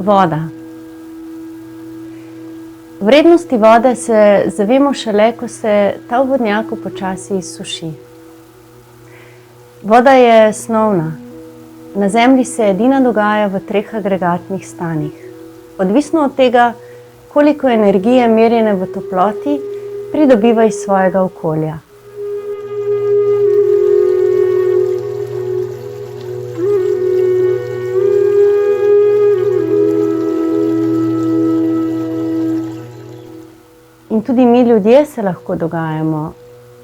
Voda. Vrednosti vode se zavemo šele, ko se ta v vodnjaku počasi izsuši. Voda je snovna. Na Zemlji se edina dogaja v 3 agregatnih stanjih. Odvisno od tega, koliko energije merjene v toploti pridobiva iz svojega okolja. In tudi mi ljudje se lahko dogajamo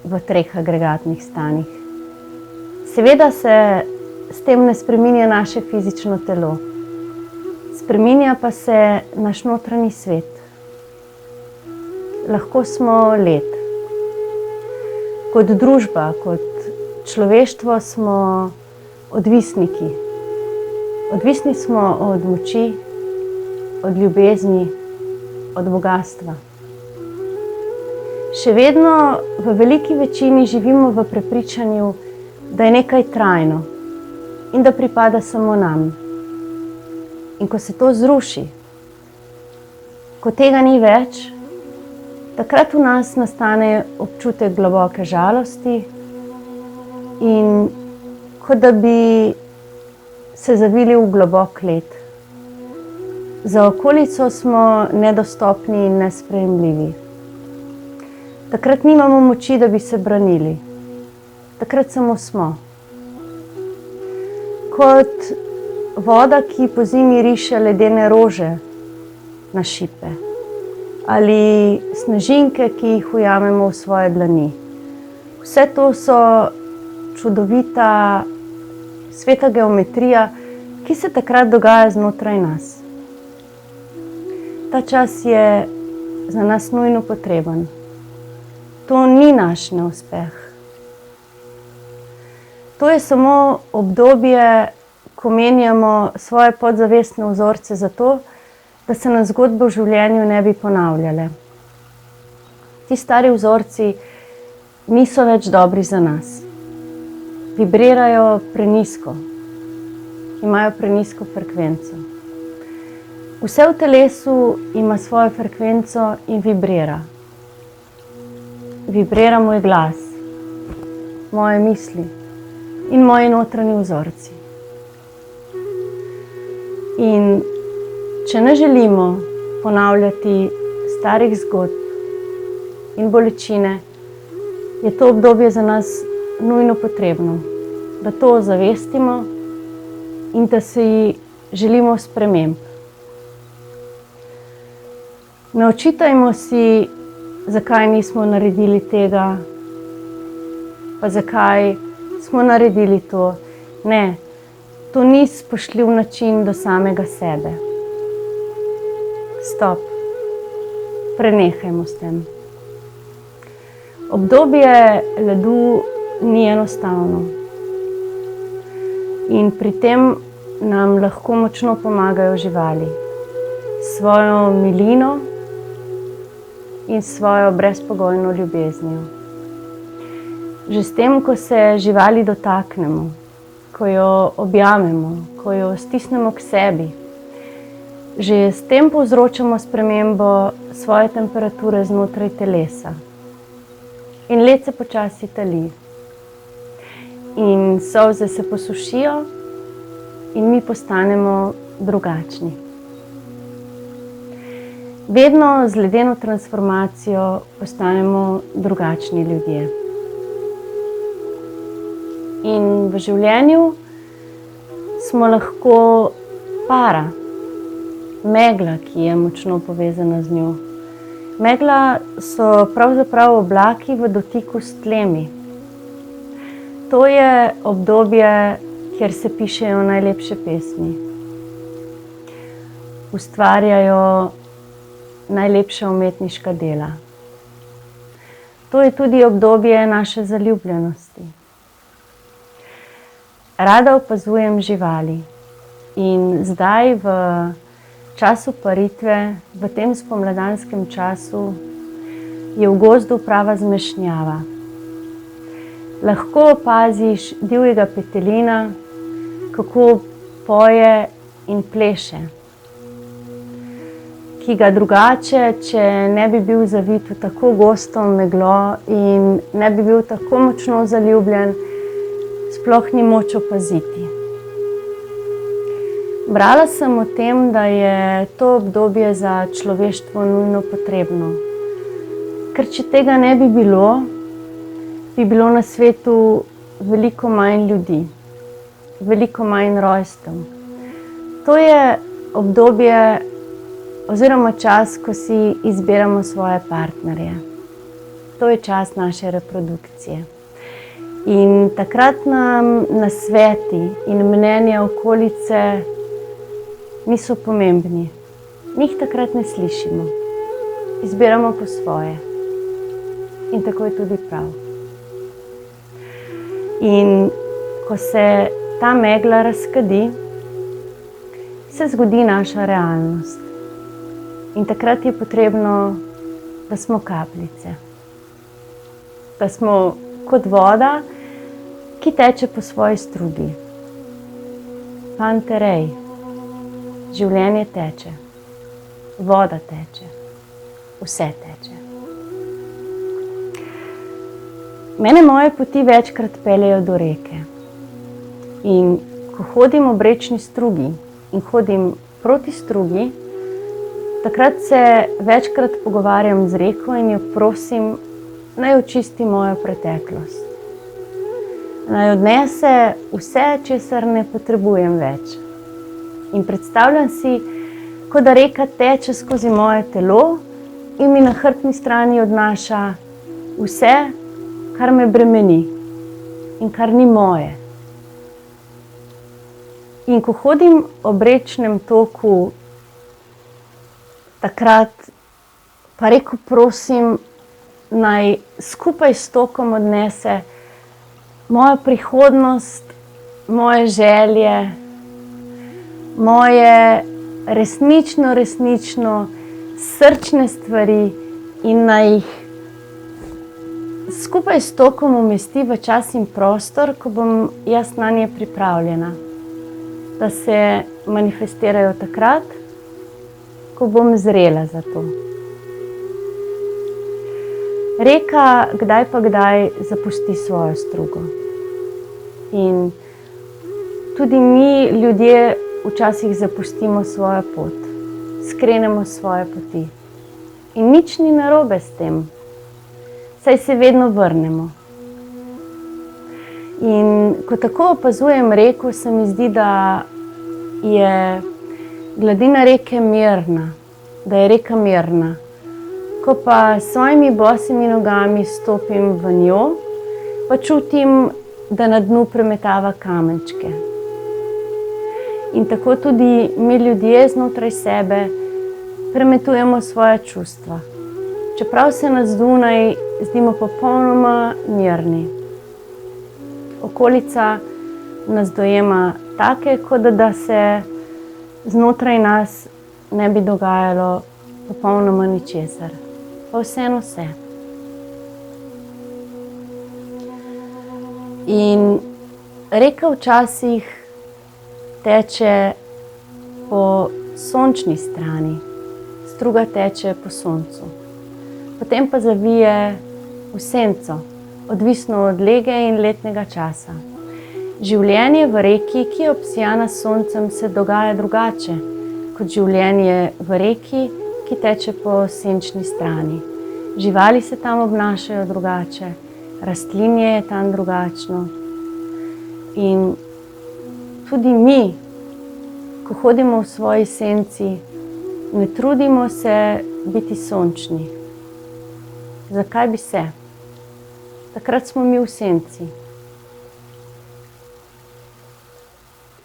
v 3 agregatnih stanjih. Seveda se s tem ne spreminja naše fizično telo. Spreminja pa se naš notranji svet. Lahko smo led. Kot družba, kot človeštvo smo odvisniki. Odvisni smo od moči, od ljubezni, od bogastva. Še vedno v veliki večini živimo v prepričanju, da je nekaj trajno in da pripada samo nam. In ko se to zruši, ko tega ni več, takrat v nas nastane občutek globoke žalosti in kot da bi se zavili v globok led. Za okolico smo nedostopni in nesprejemljivi. Takrat nimamo moči, da bi se branili. Takrat samo smo. Kot voda, ki pozimi riše ledene rože na šipe. Ali snežinke, ki jih ujamemo v svoje dlani. Vse to so čudovita, sveta geometrija, ki se takrat dogaja znotraj nas. Ta čas je za nas nujno potreben. To ni naš neuspeh. To je samo obdobje, ko menjamo svoje podzavestne vzorce zato, da se nam zgodbe v življenju ne bi ponavljale. Ti stari vzorci niso več dobri za nas. Vibrirajo prenizko. Imajo prenizko frekvenco. Vse v telesu ima svojo frekvenco in vibrira. Vibrira moj glas, moje misli in moji notranji vzorci. In če ne želimo ponavljati starih zgodb in bolečine, je to obdobje za nas nujno potrebno, da to ozavestimo in da si želimo sprememb. Ne očitajmo si, zakaj nismo naredili tega, pa zakaj smo naredili to. Ne, to ni spoštljiv način do samega sebe. Stop. Prenehajmo s tem. Obdobje ledu ni enostavno. In pri tem nam lahko močno pomagajo živali. S svojo milino in svojo brezpogojno ljubeznijo. Že s tem, ko se živali dotaknemo, ko jo objamemo, ko jo stisnemo k sebi, že s tem povzročamo spremembo svoje temperature znotraj telesa. In led se počasi tali. In solze se posušijo in mi postanemo drugačni. Vedno z ledeno transformacijo postanemo drugačni ljudje. In v življenju smo lahko para, megla, ki je močno povezana z njo. Megla so pravzaprav oblaki v dotiku s tlemi. To je obdobje, kjer se pišejo najlepše pesmi. Ustvarjajo najlepša umetniška dela. To je tudi obdobje naše zaljubljenosti. Rada opazujem živali in zdaj v času paritve, v tem spomladanskem času, je v gozdu prava zmešnjava. Lahko opaziš divjega petelina, kako poje in pleše. ki ga drugače, če ne bi bil zavit v tako gosto meglo in ne bi bil tako močno zaljubljen, sploh ni moč opaziti. Brala sem o tem, da je to obdobje za človeštvo nujno potrebno. Ker če tega ne bi bilo na svetu veliko manj ljudi, veliko manj rojstev. To je obdobje oziroma čas, ko si izbiramo svoje partnerje. To je čas naše reprodukcije. In takrat nam nasveti in mnenja okolice niso pomembni. Njih takrat ne slišimo. Izbiramo po svoje. In tako je tudi prav. In ko se ta megla razkadi, se zgodi naša realnost. In takrat je potrebno, da smo kapljice. Da smo kot voda, ki teče po svoji strugi. Panterej. Življenje teče. Voda teče. Vse teče. Mene moje poti večkrat peljejo do reke. In ko hodim ob rečni strugi in hodim proti strugi, takrat se večkrat pogovarjam z reko in jo prosim, naj očisti mojo preteklost. Naj odnese vse, česar ne potrebujem več. In predstavljam si, kot da reka teče skozi moje telo in mi na hrbtni strani odnaša vse, kar me bremeni in kar ni moje. In ko hodim ob rečnem toku, takrat pa reko prosim, naj skupaj s tokom odnese mojo prihodnost, moje želje, moje resnično srčne stvari in naj jih skupaj s tokom umesti v čas in prostor, ko bom jaz nanje pripravljena. Da se manifestirajo takrat, ko bom zrela za to. Reka kdaj pa kdaj zapusti svojo strugo. In tudi mi, ljudje, včasih zapustimo svojo pot. Skrenemo svoje poti. In nič ni narobe s tem. Saj se vedno vrnemo. In ko tako opazujem reko, se mi zdi, da je gladina reke mirna. Da je reka mirna. Ko pa s svojimi bosimi nogami stopim v njo, pa čutim, da na dnu premetava kamenčke. In tako tudi mi ljudje znotraj sebe premetujemo svoja čustva. Čeprav se nas zunaj zdimo popolnoma mirni. Okolica nas dojema take, kot da se znotraj nas ne bi dogajalo popolnoma ničesar. Pa vseeno se. In reka včasih teče po sončni strani, struga teče po soncu. Potem pa zavije v senco, odvisno od lege in letnega časa. Življenje v reki, ki je obsijana s soncem, se dogaja drugače kot življenje v reki, ki teče po senčni strani. Živali se tam obnašajo drugače, rastlinje je tam drugačno. In tudi mi, ko hodimo v svoji senci, ne trudimo se biti sončni. Zakaj bi se? Takrat smo mi v senci.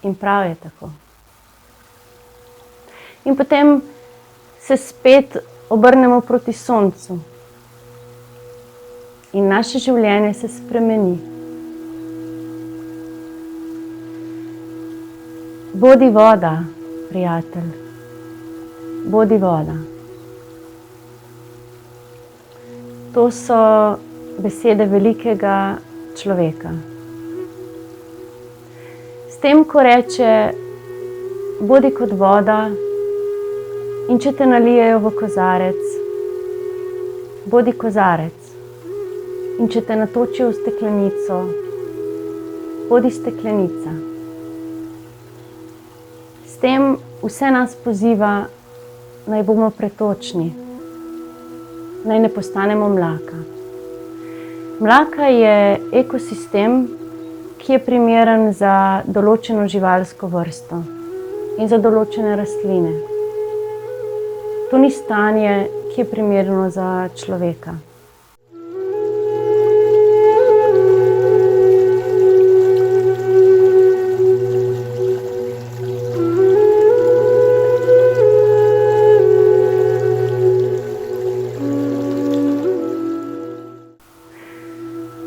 In prav je tako. In potem se spet obrnemo proti soncu. In naše življenje se spremeni. Bodi voda, prijatelj. Bodi voda. To so besede velikega človeka. S tem, ko reče, bodi kot voda, In če te nalijejo v kozarec, bodi kozarec. In če te natočijo v steklenico, bodi steklenica. S tem vse nas poziva, naj bomo pretočni, naj ne postanemo mlaka. Mlaka je ekosistem, ki je primeren za določeno živalsko vrsto in za določene rastline. To ni stanje, ki je primerno za človeka.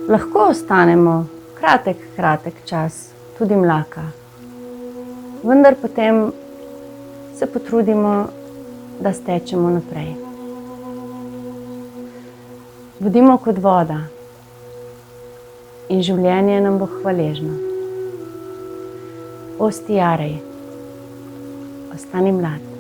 Lahko ostanemo kratek čas tudi mlaka, vendar potem se potrudimo, da stečemo naprej. Bodimo kot voda in življenje nam bo hvaležno. Osti jarej, ostani mlad.